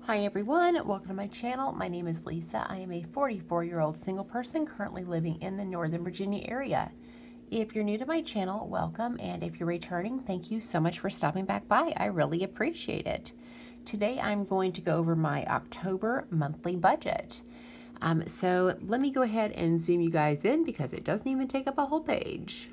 Hi everyone, welcome to my channel. My name is Lisa. I am a 44-year-old single person currently living in the Northern Virginia area. If you're new to my channel, welcome, and if you're returning, thank you so much for stopping back by. I really appreciate it. Today I'm going to go over my October monthly budget. So let me go ahead and zoom you guys in because it doesn't even take up a whole page.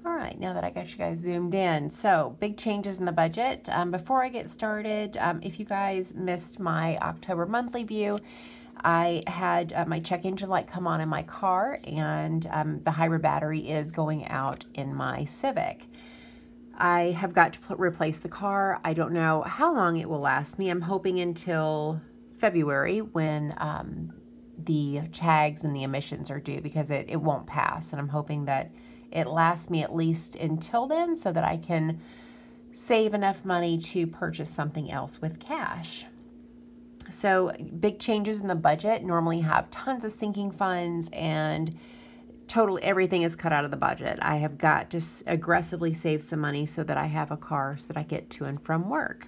All right, now that I got you guys zoomed in, so big changes in the budget. Before I get started, if you guys missed my October monthly view, I had my check engine light come on in my car, and the hybrid battery is going out in my Civic. I have got to replace the car. I don't know how long it will last me. I'm hoping until February when the tags and the emissions are due, because it won't pass, and I'm hoping that it lasts me at least until then so that I can save enough money to purchase something else with cash. So big changes in the budget normally have tons of sinking funds, and totally everything is cut out of the budget. I have got to aggressively save some money so that I have a car so that I get to and from work.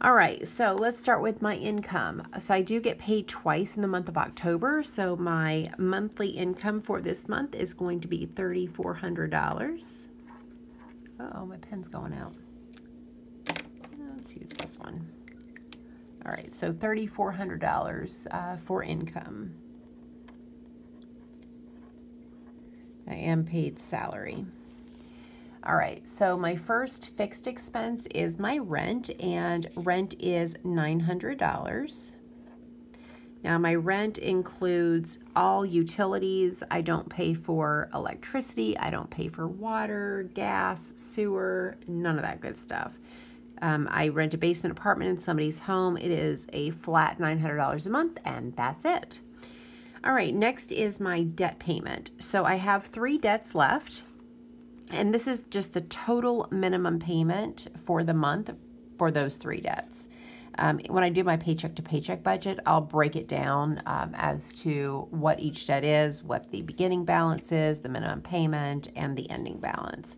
All right, so let's start with my income. So I do get paid twice in the month of October. So my monthly income for this month is going to be $3,400. Uh-oh, my pen's going out. Let's use this one. All right, so $3,400 for income. I am paid salary. All right, so my first fixed expense is my rent, and rent is $900. Now my rent includes all utilities. I don't pay for electricity, I don't pay for water, gas, sewer, none of that good stuff. I rent a basement apartment in somebody's home. It is a flat $900 a month, and that's it. All right, next is my debt payment. So I have 3 debts left. And this is just the total minimum payment for the month for those 3 debts. When I do my paycheck to paycheck budget, I'll break it down as to what each debt is, what the beginning balance is, the minimum payment, and the ending balance.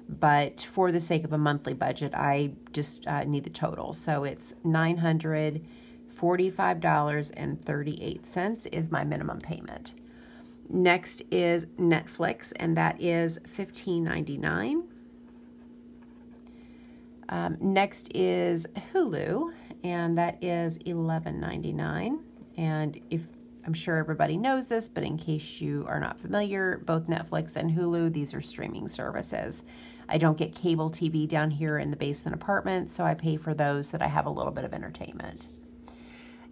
But for the sake of a monthly budget, I just need the total. So it's $945.38 is my minimum payment. Next is Netflix, and that is $15.99. Next is Hulu, and that is $11.99. And I'm sure everybody knows this, but in case you are not familiar, both Netflix and Hulu, these are streaming services. I don't get cable TV down here in the basement apartment, so I pay for those so that I have a little bit of entertainment.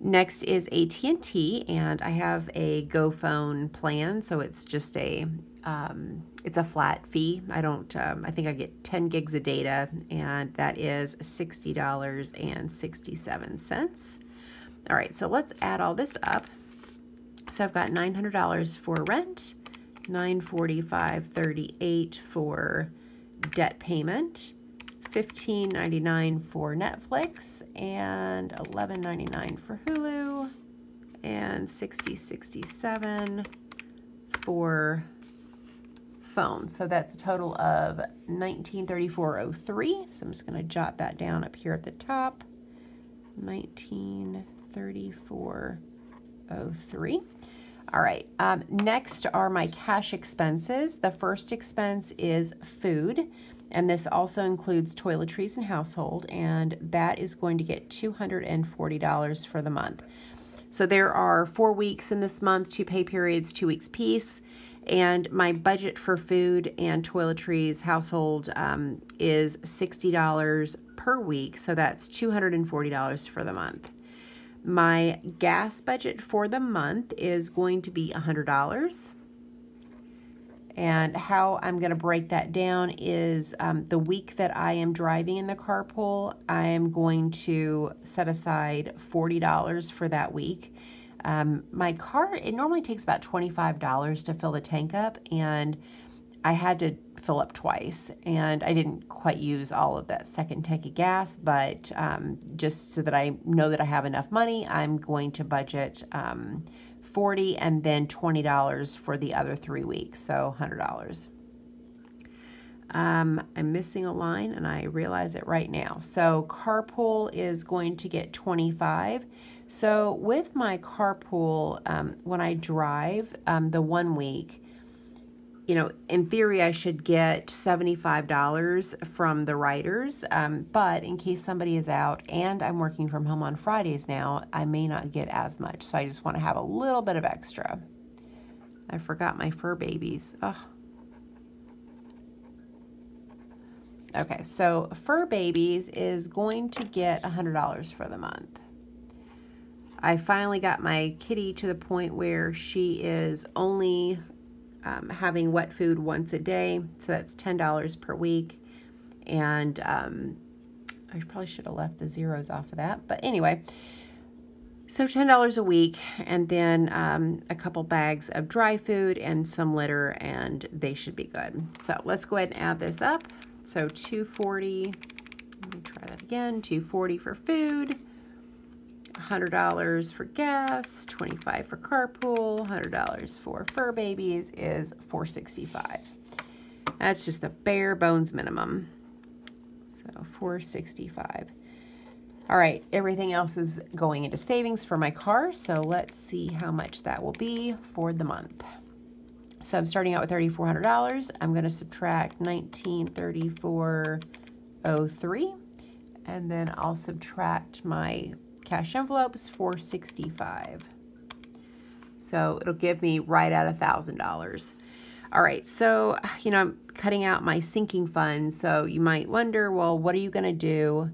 Next is AT&T, and I have a GoPhone plan, so it's just it's a flat fee. I think I get 10 gigs of data, and that is $60.67. All right, so let's add all this up. So I've got $900 for rent, $945.38 for debt payment, $15.99 for Netflix, and $11.99 for Hulu, and $60.67 for phone. So that's a total of $1934.03. So I'm just going to jot that down up here at the top. $1934.03. All right, next are my cash expenses. The first expense is food, and this also includes toiletries and household, and that is going to get $240 for the month. So there are 4 weeks in this month, 2 pay periods, 2 weeks piece, and my budget for food and toiletries household is $60 per week, so that's $240 for the month. My gas budget for the month is going to be $100. And how I'm going to break that down is the week that I am driving in the carpool, I am going to set aside $40 for that week. My car, it normally takes about $25 to fill the tank up, and I had to fill up twice, and I didn't quite use all of that second tank of gas, but just so that I know that I have enough money, I'm going to budget $40 and then $20 for the other 3 weeks, so $100. I'm missing a line and I realize it right now. So carpool is going to get 25. So with my carpool, when I drive the 1 week, you know, in theory, I should get $75 from the riders, but in case somebody is out and I'm working from home on Fridays now, I may not get as much. So I just want to have a little bit of extra. I forgot my fur babies. Oh. Okay, so fur babies is going to get $100 for the month. I finally got my kitty to the point where she is only having wet food once a day, so that's $10 per week. And I probably should have left the zeros off of that, but anyway, so $10 a week, and then a couple bags of dry food and some litter, and they should be good. So let's go ahead and add this up. So $240, let me try that again, $240 for food, $100 for gas, $25 for carpool, $100 for fur babies is $465. That's just the bare bones minimum. So $465. All right, everything else is going into savings for my car, so let's see how much that will be for the month. So I'm starting out with $3,400. I'm going to subtract $1,934.03, and then I'll subtract my cash envelopes, $465. So it'll give me right at $1,000. All right, so, you know, I'm cutting out my sinking funds. So you might wonder, well, what are you going to do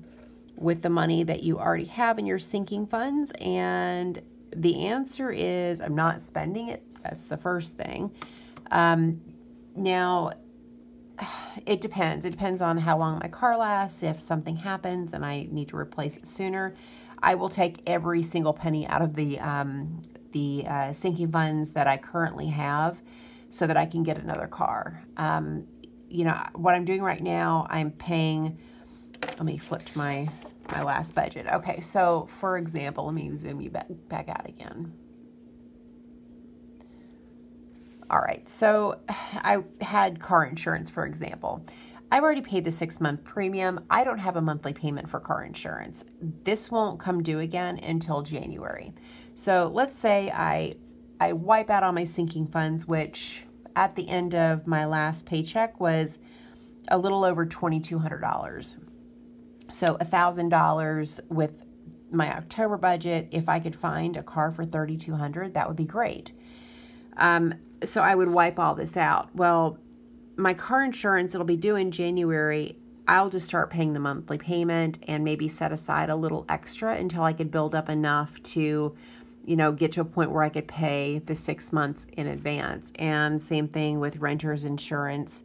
with the money that you already have in your sinking funds? And the answer is I'm not spending it. That's the first thing. Now, it depends. It depends on how long my car lasts. If something happens and I need to replace it sooner, I will take every single penny out of the sinking funds that I currently have so that I can get another car. You know, what I'm doing right now, I'm paying, let me flip to my last budget. Okay, so for example, let me zoom you back out again. All right, so I had car insurance, for example. I've already paid the 6-month premium. I don't have a monthly payment for car insurance. This won't come due again until January. So let's say I wipe out all my sinking funds, which at the end of my last paycheck was a little over $2,200. So $1,000 with my October budget. If I could find a car for $3,200, that would be great. So I would wipe all this out. Well, my car insurance, it'll be due in January. I'll just start paying the monthly payment and maybe set aside a little extra until I could build up enough to, you know, get to a point where I could pay the 6 months in advance. And same thing with renter's insurance.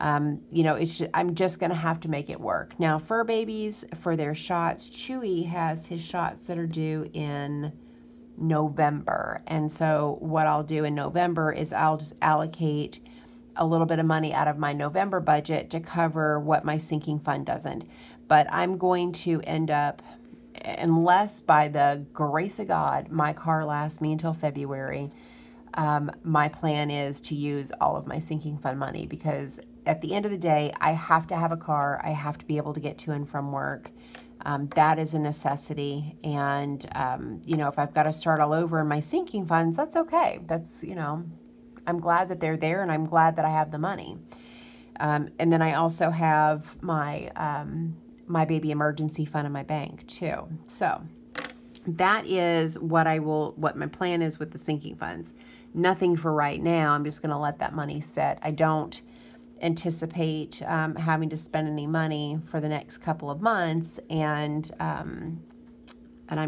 You know, I'm just going to have to make it work. Now, fur babies, for their shots, Chewy has his shots that are due in November. And so what I'll do in November is I'll just allocate a little bit of money out of my November budget to cover what my sinking fund doesn't. But I'm going to end up, unless by the grace of God, my car lasts me until February, my plan is to use all of my sinking fund money, because at the end of the day, I have to have a car. I have to be able to get to and from work. That is a necessity. And, you know, if I've got to start all over in my sinking funds, that's okay. That's, you know, I'm glad that they're there and I'm glad that I have the money. And then I also have my, my baby emergency fund in my bank too. So that is what my plan is with the sinking funds. Nothing for right now. I'm just going to let that money sit. I don't anticipate having to spend any money for the next couple of months, and I'm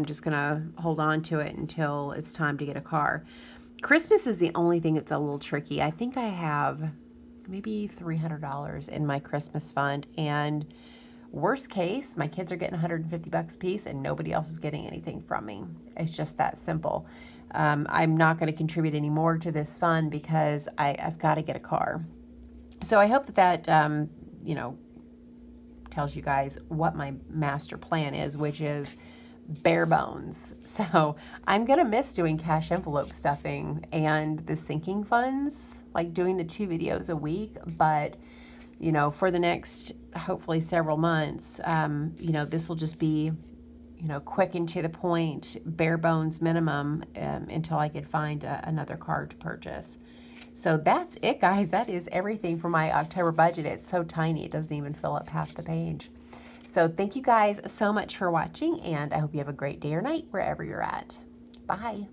just going to hold on to it until it's time to get a car. Christmas is the only thing that's a little tricky. I think I have maybe $300 in my Christmas fund, and worst case, my kids are getting $150 a piece and nobody else is getting anything from me. It's just that simple. I'm not going to contribute any more to this fund because I've got to get a car. So I hope that you know, tells you guys what my master plan is, which is bare bones. So I'm going to miss doing cash envelope stuffing and the sinking funds, like doing the 2 videos a week, but you know, for the next, hopefully several months, you know, this will just be, you know, quick and to the point, bare bones minimum, until I could find another card to purchase. So that's it, guys. That is everything for my October budget. It's so tiny, it doesn't even fill up half the page. So thank you guys so much for watching, and I hope you have a great day or night wherever you're at. Bye.